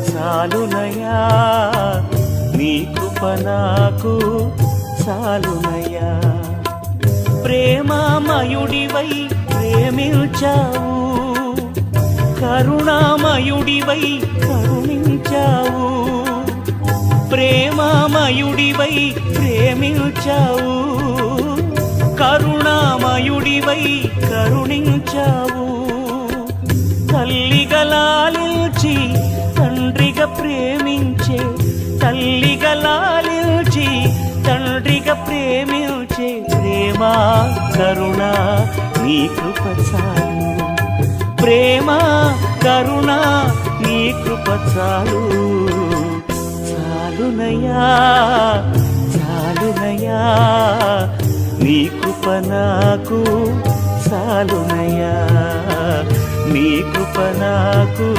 చాలునయా నీ కృప నాకు చాలునయా. ప్రేమామయుడివై ప్రేమించావు, కరుణామయుడివై కరుణించావు. ప్రేమామయుడివై ప్రేమించావు, కరుణామయుడివై కరుణించావు. తల్లిగా లాలించి తండ్రిగా ప్రేమించే, తల్లిగా లాలించి తండ్రిగా ప్రేమించే ప్రేమ కరుణ నీ కృప చాలు. ప్రేమ కరుణ నీ కృప చాలు. చాలునయా చాలునయా నీ కృప నాకు చాలునయా, నీ కృప నాకు